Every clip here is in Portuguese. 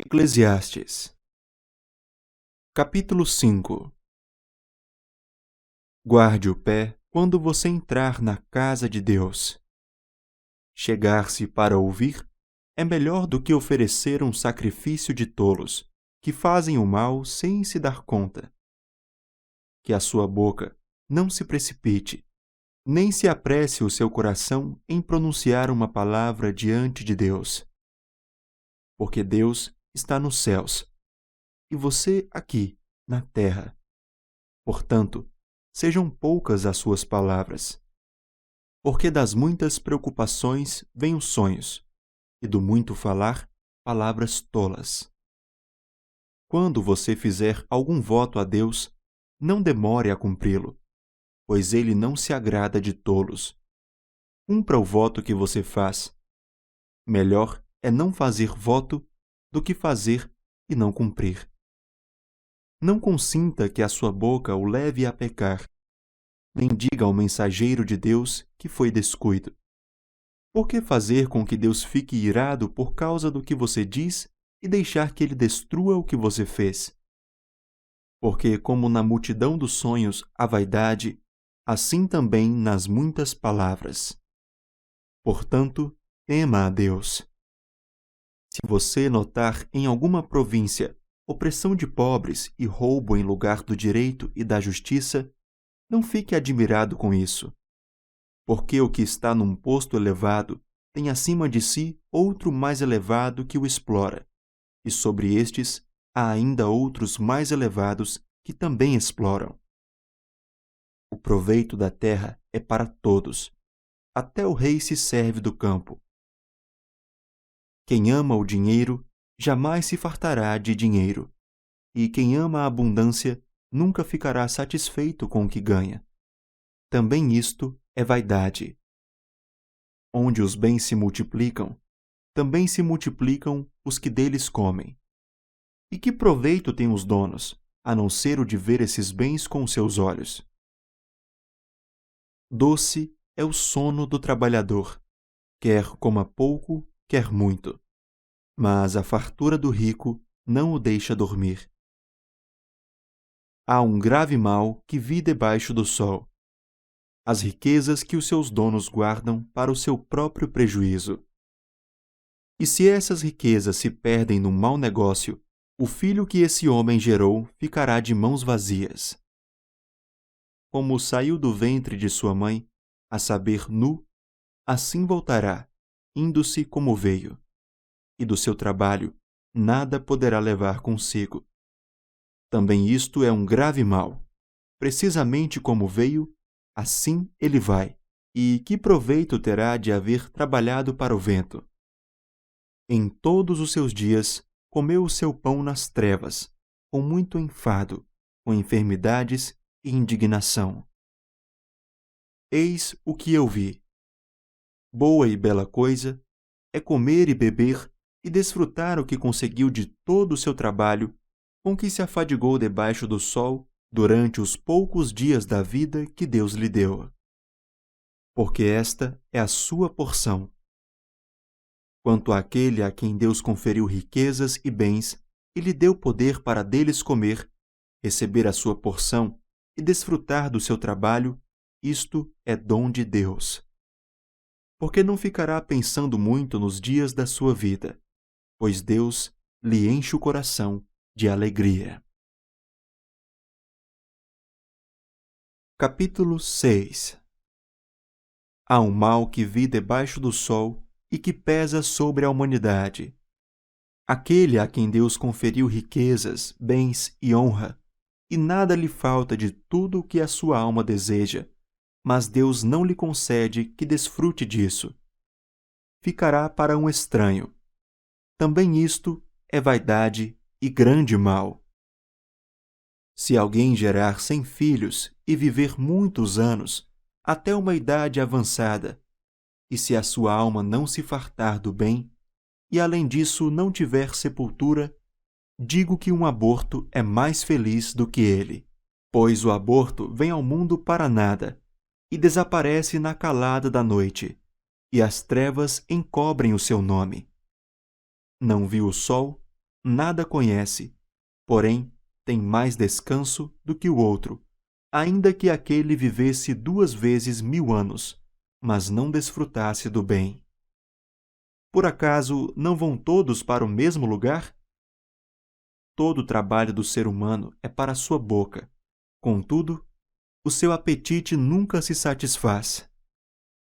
Eclesiastes, capítulo 5. Guarde o pé quando você entrar na casa de Deus. Chegar-se para ouvir é melhor do que oferecer um sacrifício de tolos, que fazem o mal sem se dar conta. Que a sua boca não se precipite, nem se apresse o seu coração em pronunciar uma palavra diante de Deus. Porque Deus está nos céus, e você aqui, na terra. Portanto, sejam poucas as suas palavras. Porque das muitas preocupações vêm os sonhos, e do muito falar, palavras tolas. Quando você fizer algum voto a Deus, não demore a cumpri-lo, pois ele não se agrada de tolos. Cumpra o voto que você faz. Melhor é não fazer voto do que fazer e não cumprir. Não consinta que a sua boca o leve a pecar, nem diga ao mensageiro de Deus que foi descuido. Por que fazer com que Deus fique irado por causa do que você diz e deixar que ele destrua o que você fez? Porque como na multidão dos sonhos há vaidade, assim também nas muitas palavras. Portanto, tema a Deus. Se você notar em alguma província opressão de pobres e roubo em lugar do direito e da justiça, não fique admirado com isso. Porque o que está num posto elevado tem acima de si outro mais elevado que o explora, e sobre estes há ainda outros mais elevados que também exploram. O proveito da terra é para todos, até o rei se serve do campo. Quem ama o dinheiro jamais se fartará de dinheiro, e quem ama a abundância nunca ficará satisfeito com o que ganha. Também isto é vaidade. Onde os bens se multiplicam, também se multiplicam os que deles comem. E que proveito têm os donos, a não ser o de ver esses bens com seus olhos? Doce é o sono do trabalhador, quer coma pouco, quer muito. Mas a fartura do rico não o deixa dormir. Há um grave mal que vi debaixo do sol: as riquezas que os seus donos guardam para o seu próprio prejuízo. E se essas riquezas se perdem num mau negócio, o filho que esse homem gerou ficará de mãos vazias. Como saiu do ventre de sua mãe, a saber, nu, assim voltará, indo-se como veio. E do seu trabalho nada poderá levar consigo. Também isto é um grave mal. Precisamente como veio, assim ele vai. E que proveito terá de haver trabalhado para o vento? Em todos os seus dias comeu o seu pão nas trevas, com muito enfado, com enfermidades e indignação. Eis o que eu vi. Boa e bela coisa é comer e beber e desfrutar o que conseguiu de todo o seu trabalho, com que se afadigou debaixo do sol durante os poucos dias da vida que Deus lhe deu. Porque esta é a sua porção. Quanto àquele a quem Deus conferiu riquezas e bens e lhe deu poder para deles comer, receber a sua porção e desfrutar do seu trabalho, isto é dom de Deus. Porque não ficará pensando muito nos dias da sua vida, pois Deus lhe enche o coração de alegria. Capítulo 6. Há um mal que vi debaixo do sol e que pesa sobre a humanidade. Aquele a quem Deus conferiu riquezas, bens e honra, e nada lhe falta de tudo o que a sua alma deseja, mas Deus não lhe concede que desfrute disso. Ficará para um estranho. Também isto é vaidade e grande mal. Se alguém gerar 100 filhos e viver muitos anos, até uma idade avançada, e se a sua alma não se fartar do bem, e além disso não tiver sepultura, digo que um aborto é mais feliz do que ele, pois o aborto vem ao mundo para nada, e desaparece na calada da noite, e as trevas encobrem o seu nome. Não viu o sol, nada conhece, porém tem mais descanso do que o outro, ainda que aquele vivesse 2 vezes 1000 anos, mas não desfrutasse do bem. Por acaso não vão todos para o mesmo lugar? Todo o trabalho do ser humano é para a sua boca. Contudo, o seu apetite nunca se satisfaz.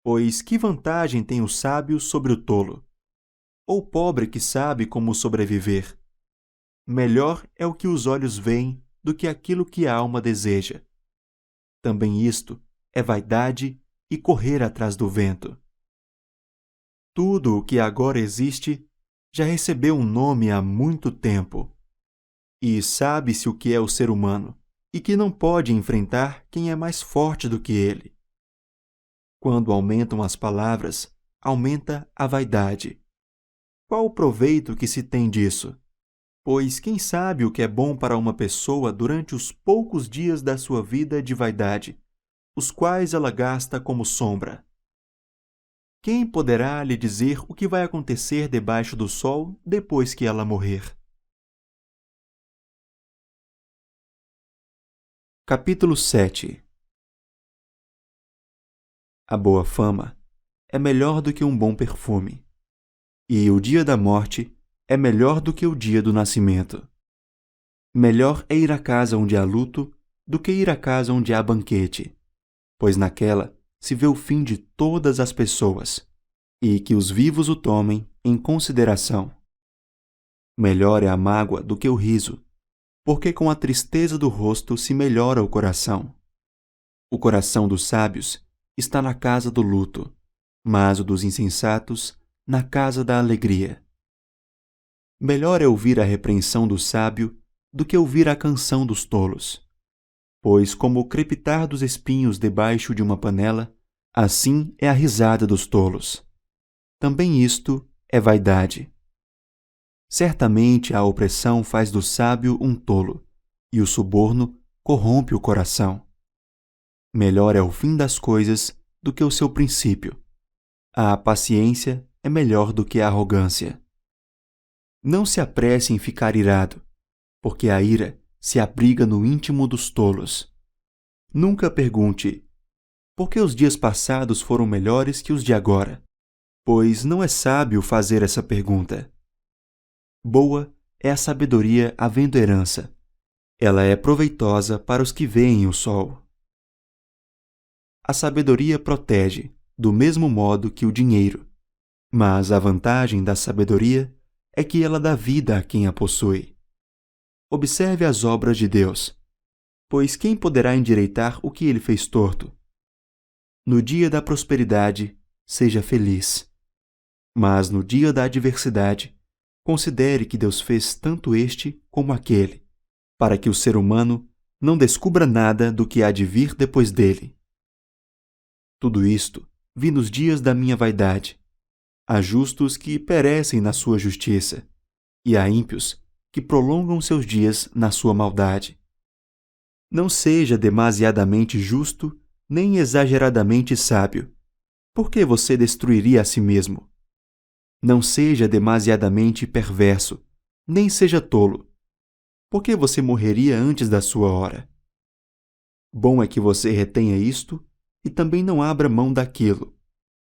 Pois que vantagem tem o sábio sobre o tolo? Ou o pobre que sabe como sobreviver? Melhor é o que os olhos veem do que aquilo que a alma deseja. Também isto é vaidade e correr atrás do vento. Tudo o que agora existe já recebeu um nome há muito tempo. E sabe-se o que é o ser humano, e que não pode enfrentar quem é mais forte do que ele. Quando aumentam as palavras, aumenta a vaidade. Qual o proveito que se tem disso? Pois quem sabe o que é bom para uma pessoa durante os poucos dias da sua vida de vaidade, os quais ela gasta como sombra? Quem poderá lhe dizer o que vai acontecer debaixo do sol depois que ela morrer? Capítulo 7. A boa fama é melhor do que um bom perfume, e o dia da morte é melhor do que o dia do nascimento. Melhor é ir à casa onde há luto do que ir à casa onde há banquete, pois naquela se vê o fim de todas as pessoas, e que os vivos o tomem em consideração. Melhor é a mágoa do que o riso, porque com a tristeza do rosto se melhora o coração. O coração dos sábios está na casa do luto, mas o dos insensatos na casa da alegria. Melhor é ouvir a repreensão do sábio do que ouvir a canção dos tolos, pois como o crepitar dos espinhos debaixo de uma panela, assim é a risada dos tolos. Também isto é vaidade. Certamente a opressão faz do sábio um tolo, e o suborno corrompe o coração. Melhor é o fim das coisas do que o seu princípio. A paciência é melhor do que a arrogância. Não se apresse em ficar irado, porque a ira se abriga no íntimo dos tolos. Nunca pergunte, por que os dias passados foram melhores que os de agora? Pois não é sábio fazer essa pergunta. Boa é a sabedoria havendo herança. Ela é proveitosa para os que veem o sol. A sabedoria protege, do mesmo modo que o dinheiro, mas a vantagem da sabedoria é que ela dá vida a quem a possui. Observe as obras de Deus, pois quem poderá endireitar o que ele fez torto? No dia da prosperidade, seja feliz. Mas no dia da adversidade, considere que Deus fez tanto este como aquele, para que o ser humano não descubra nada do que há de vir depois dele. Tudo isto vi nos dias da minha vaidade. Há justos que perecem na sua justiça, e há ímpios que prolongam seus dias na sua maldade. Não seja demasiadamente justo, nem exageradamente sábio, porque você destruiria a si mesmo. Não seja demasiadamente perverso, nem seja tolo, porque você morreria antes da sua hora. Bom é que você retenha isto e também não abra mão daquilo,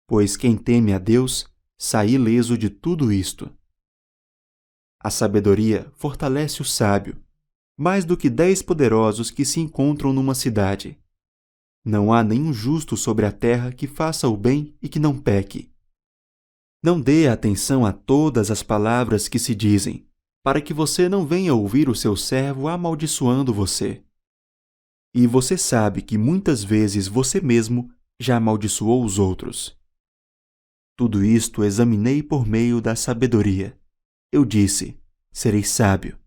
pois quem teme a Deus sai ileso de tudo isto. A sabedoria fortalece o sábio, mais do que 10 poderosos que se encontram numa cidade. Não há nenhum justo sobre a terra que faça o bem e que não peque. Não dê atenção a todas as palavras que se dizem, para que você não venha ouvir o seu servo amaldiçoando você. E você sabe que muitas vezes você mesmo já amaldiçoou os outros. Tudo isto examinei por meio da sabedoria. Eu disse, serei sábio.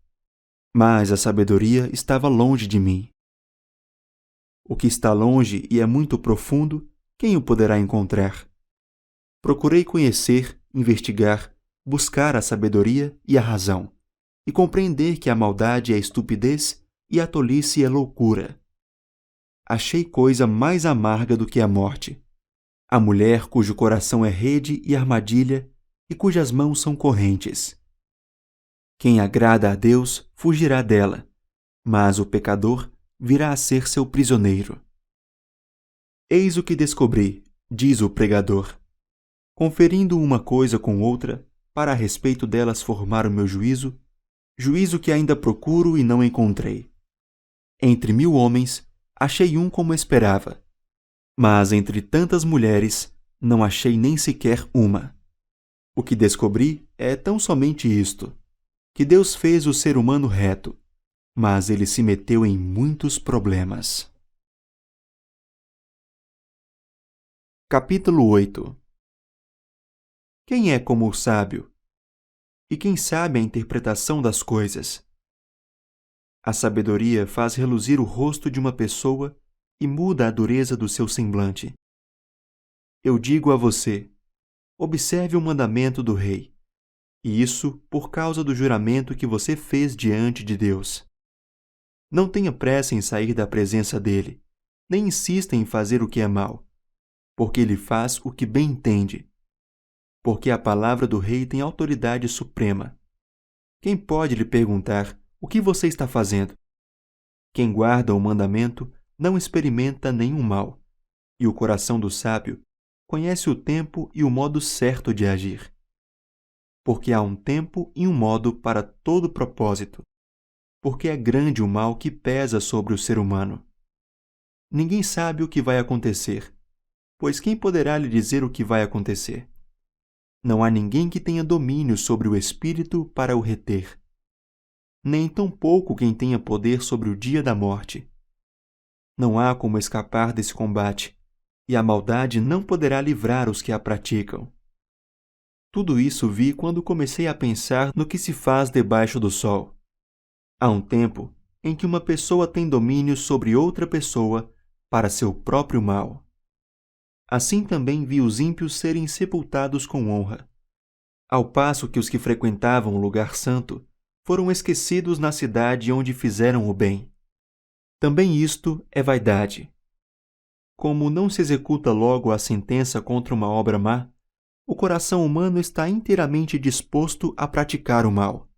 Mas a sabedoria estava longe de mim. O que está longe e é muito profundo, quem o poderá encontrar? Procurei conhecer, investigar, buscar a sabedoria e a razão, e compreender que a maldade é estupidez e a tolice é loucura. Achei coisa mais amarga do que a morte, a mulher cujo coração é rede e armadilha e cujas mãos são correntes. Quem agrada a Deus fugirá dela, mas o pecador virá a ser seu prisioneiro. Eis o que descobri, diz o pregador. Conferindo uma coisa com outra, para a respeito delas formar o meu juízo, juízo que ainda procuro e não encontrei. Entre 1000 homens, achei um como esperava, mas entre tantas mulheres, não achei nem sequer uma. O que descobri é tão somente isto, que Deus fez o ser humano reto, mas ele se meteu em muitos problemas. Capítulo 8. Quem é como o sábio? E quem sabe a interpretação das coisas? A sabedoria faz reluzir o rosto de uma pessoa e muda a dureza do seu semblante. Eu digo a você, observe o mandamento do rei, e isso por causa do juramento que você fez diante de Deus. Não tenha pressa em sair da presença dele, nem insista em fazer o que é mal, porque ele faz o que bem entende. Porque a palavra do rei tem autoridade suprema. Quem pode lhe perguntar o que você está fazendo? Quem guarda o mandamento não experimenta nenhum mal, e o coração do sábio conhece o tempo e o modo certo de agir. Porque há um tempo e um modo para todo propósito, porque é grande o mal que pesa sobre o ser humano. Ninguém sabe o que vai acontecer, pois quem poderá lhe dizer o que vai acontecer? Não há ninguém que tenha domínio sobre o espírito para o reter, nem tampouco quem tenha poder sobre o dia da morte. Não há como escapar desse combate, e a maldade não poderá livrar os que a praticam. Tudo isso vi quando comecei a pensar no que se faz debaixo do sol. Há um tempo em que uma pessoa tem domínio sobre outra pessoa para seu próprio mal. Assim também vi os ímpios serem sepultados com honra, ao passo que os que frequentavam o lugar santo foram esquecidos na cidade onde fizeram o bem. Também isto é vaidade. Como não se executa logo a sentença contra uma obra má, o coração humano está inteiramente disposto a praticar o mal.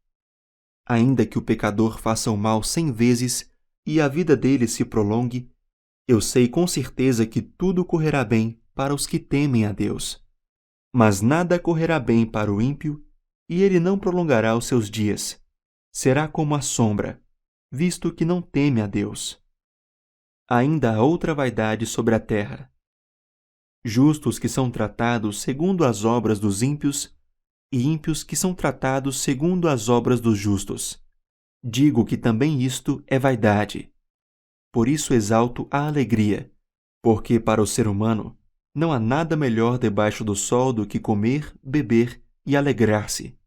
Ainda que o pecador faça o mal 100 vezes e a vida dele se prolongue, eu sei com certeza que tudo correrá bem para os que temem a Deus. Mas nada correrá bem para o ímpio, e ele não prolongará os seus dias. Será como a sombra, visto que não teme a Deus. Ainda há outra vaidade sobre a terra. Justos que são tratados segundo as obras dos ímpios, e ímpios que são tratados segundo as obras dos justos. Digo que também isto é vaidade. Por isso exalto a alegria, porque para o ser humano não há nada melhor debaixo do sol do que comer, beber e alegrar-se.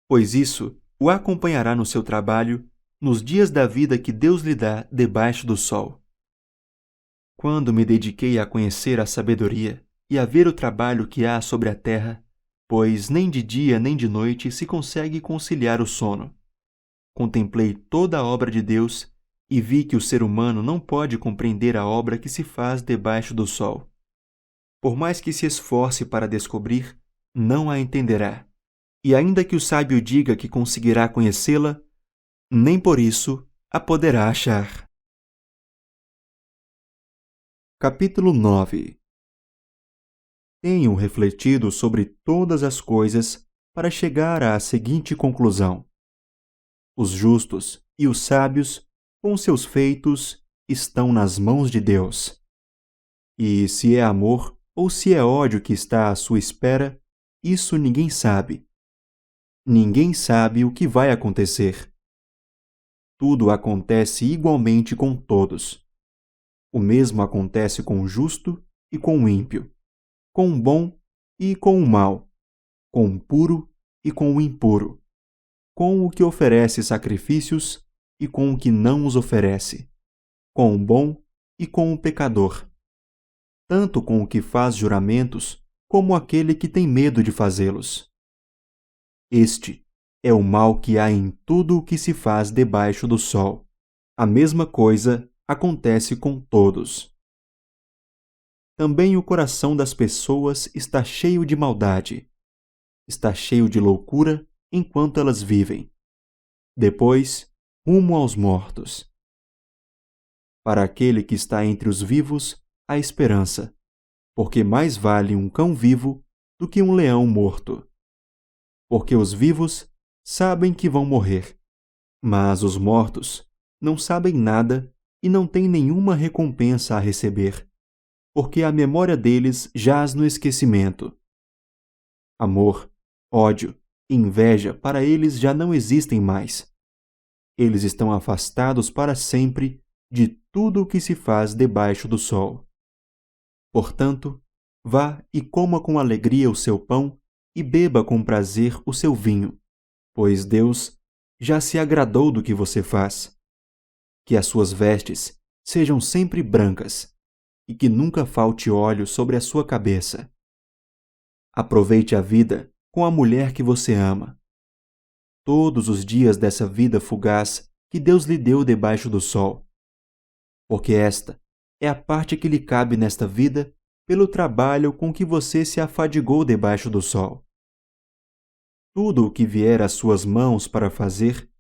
Pois isso o acompanhará no seu trabalho, nos dias da vida que Deus lhe dá debaixo do sol. Quando me dediquei a conhecer a sabedoria e a ver o trabalho que há sobre a terra, pois nem de dia nem de noite se consegue conciliar o sono, contemplei toda a obra de Deus e vi que o ser humano não pode compreender a obra que se faz debaixo do sol. Por mais que se esforce para descobrir, não a entenderá. E ainda que o sábio diga que conseguirá conhecê-la, nem por isso a poderá achar. Capítulo 9. Tenho refletido sobre todas as coisas para chegar à seguinte conclusão: os justos e os sábios, com seus feitos, estão nas mãos de Deus. E se é amor ou se é ódio que está à sua espera, isso ninguém sabe. Ninguém sabe o que vai acontecer. Tudo acontece igualmente com todos. O mesmo acontece com o justo e com o ímpio, com o bom e com o mau, com o puro e com o impuro, com o que oferece sacrifícios e com o que não os oferece, com o bom e com o pecador, tanto com o que faz juramentos como aquele que tem medo de fazê-los. Este é o mal que há em tudo o que se faz debaixo do sol. A mesma coisa acontece com todos. Também o coração das pessoas está cheio de maldade. Está cheio de loucura enquanto elas vivem. depois, rumo aos mortos. Para aquele que está entre os vivos, há esperança, porque mais vale um cão vivo do que um leão morto. Porque os vivos sabem que vão morrer, mas os mortos não sabem nada e não têm nenhuma recompensa a receber, porque a memória deles jaz no esquecimento. Amor, ódio e inveja para eles já não existem mais. Eles estão afastados para sempre de tudo o que se faz debaixo do sol. Portanto, vá e coma com alegria o seu pão e beba com prazer o seu vinho, pois Deus já se agradou do que você faz. Que as suas vestes sejam sempre brancas e que nunca falte óleo sobre a sua cabeça. Aproveite a vida com a mulher que você ama. Todos os dias dessa vida fugaz que Deus lhe deu debaixo do sol, porque esta é a parte que lhe cabe nesta vida pelo trabalho com que você se afadigou debaixo do sol. Tudo o que vier às suas mãos para fazer,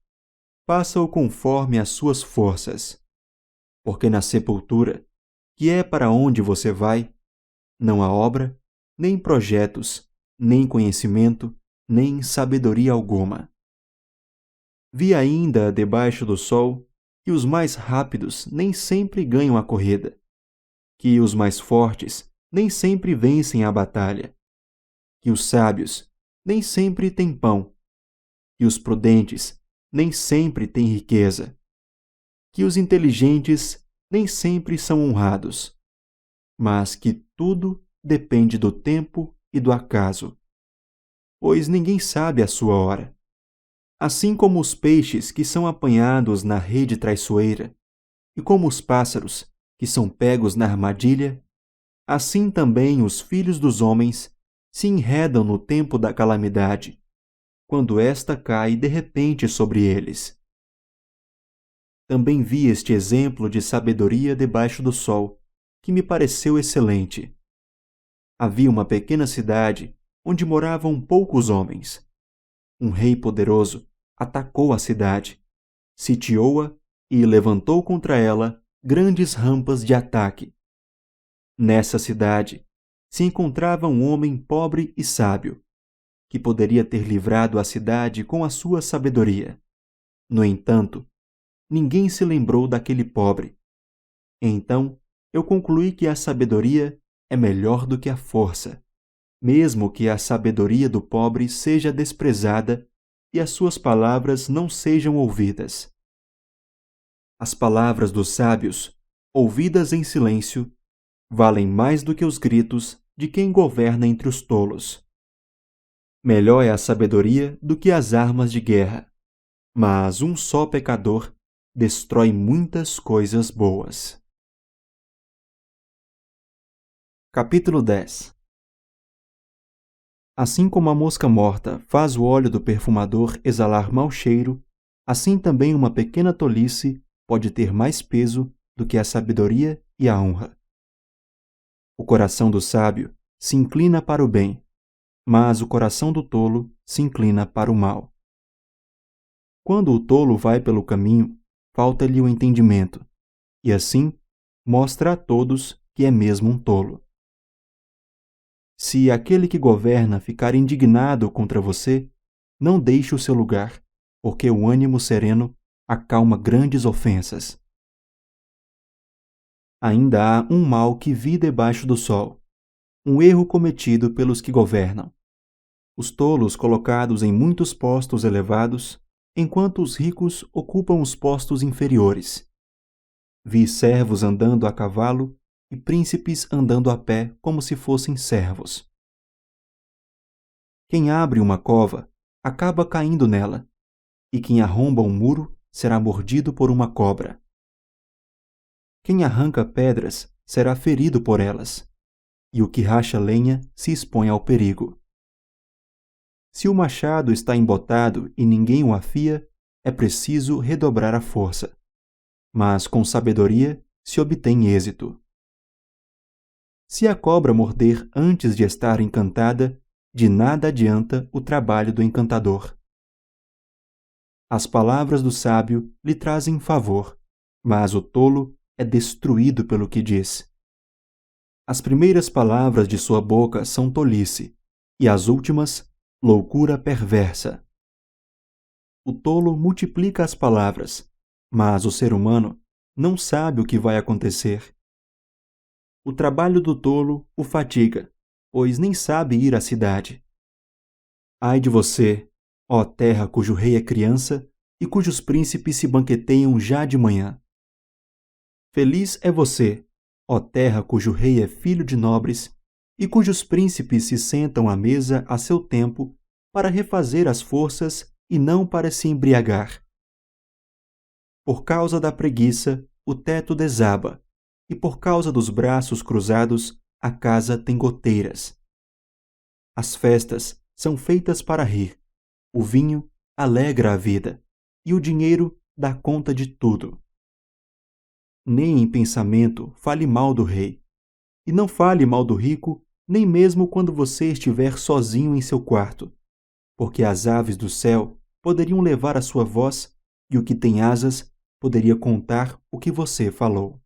faça-o conforme as suas forças, porque na sepultura, que é para onde você vai, não há obra, nem projetos, nem conhecimento, nem sabedoria alguma. Vi ainda, debaixo do sol, que os mais rápidos nem sempre ganham a corrida, que os mais fortes nem sempre vencem a batalha, que os sábios nem sempre têm pão, que os prudentes nem sempre têm riqueza, que os inteligentes nem sempre são honrados, mas que tudo depende do tempo e do acaso, pois ninguém sabe a sua hora. Assim como os peixes que são apanhados na rede traiçoeira, e como os pássaros que são pegos na armadilha, assim também os filhos dos homens se enredam no tempo da calamidade, quando esta cai de repente sobre eles. Também vi este exemplo de sabedoria debaixo do sol, que me pareceu excelente. Havia uma pequena cidade onde moravam poucos homens. Um rei poderoso atacou a cidade, sitiou-a e levantou contra ela grandes rampas de ataque. Nessa cidade se encontrava um homem pobre e sábio, que poderia ter livrado a cidade com a sua sabedoria. No entanto, ninguém se lembrou daquele pobre. Então, eu concluí que a sabedoria é melhor do que a força, mesmo que a sabedoria do pobre seja desprezada e as suas palavras não sejam ouvidas. As palavras dos sábios, ouvidas em silêncio, valem mais do que os gritos de quem governa entre os tolos. Melhor é a sabedoria do que as armas de guerra, mas um só pecador destrói muitas coisas boas. Capítulo 10. Assim como a mosca morta faz o óleo do perfumador exalar mau cheiro, assim também uma pequena tolice pode ter mais peso do que a sabedoria e a honra. O coração do sábio se inclina para o bem, mas o coração do tolo se inclina para o mal. Quando o tolo vai pelo caminho, falta-lhe o entendimento, e assim mostra a todos que é mesmo um tolo. Se aquele que governa ficar indignado contra você, não deixe o seu lugar, porque o ânimo sereno acalma grandes ofensas. Ainda há um mal que vi debaixo do sol, um erro cometido pelos que governam. Os tolos colocados em muitos postos elevados, enquanto os ricos ocupam os postos inferiores. Vi servos andando a cavalo e príncipes andando a pé como se fossem servos. Quem abre uma cova acaba caindo nela, e quem arromba um muro será mordido por uma cobra. Quem arranca pedras será ferido por elas, e o que racha lenha se expõe ao perigo. Se o machado está embotado e ninguém o afia, é preciso redobrar a força, mas com sabedoria se obtém êxito. Se a cobra morder antes de estar encantada, de nada adianta o trabalho do encantador. As palavras do sábio lhe trazem favor, mas o tolo é destruído pelo que diz. As primeiras palavras de sua boca são tolice, e as últimas, loucura perversa. O tolo multiplica as palavras, mas o ser humano não sabe o que vai acontecer. O trabalho do tolo o fatiga, pois nem sabe ir à cidade. Ai de você, ó terra cujo rei é criança e cujos príncipes se banqueteiam já de manhã. Feliz é você, ó terra cujo rei é filho de nobres e cujos príncipes se sentam à mesa a seu tempo para refazer as forças e não para se embriagar. Por causa da preguiça, o teto desaba, e por causa dos braços cruzados, a casa tem goteiras. As festas são feitas para rir, o vinho alegra a vida, e o dinheiro dá conta de tudo. Nem em pensamento fale mal do rei, e não fale mal do rico, nem mesmo quando você estiver sozinho em seu quarto, porque as aves do céu poderiam levar a sua voz, e o que tem asas poderia contar o que você falou.